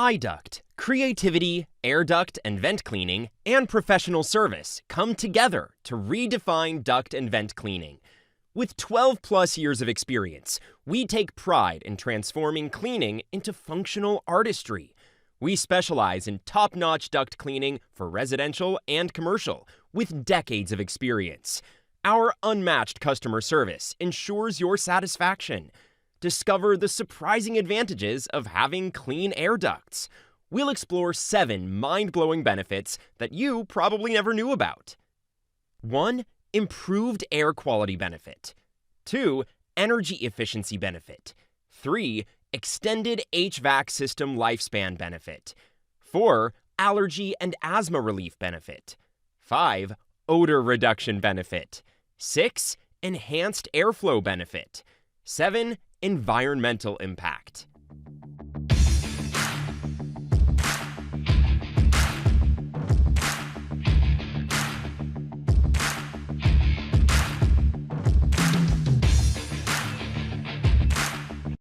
iDuct, creativity, air duct and vent cleaning, and professional service come together to redefine duct and vent cleaning. With 12 plus years of experience, we take pride in transforming cleaning into functional artistry. We specialize in top-notch duct cleaning for residential and commercial, with decades of experience. Our unmatched customer service ensures your satisfaction. Discover the surprising advantages of having clean air ducts. We'll explore 7 mind-blowing benefits that you probably never knew about. 1. Improved air quality benefit. 2. Energy efficiency benefit. 3. Extended HVAC system lifespan benefit. 4. Allergy and asthma relief benefit. 5. Odor reduction benefit. 6. Enhanced airflow benefit. 7. Environmental impact.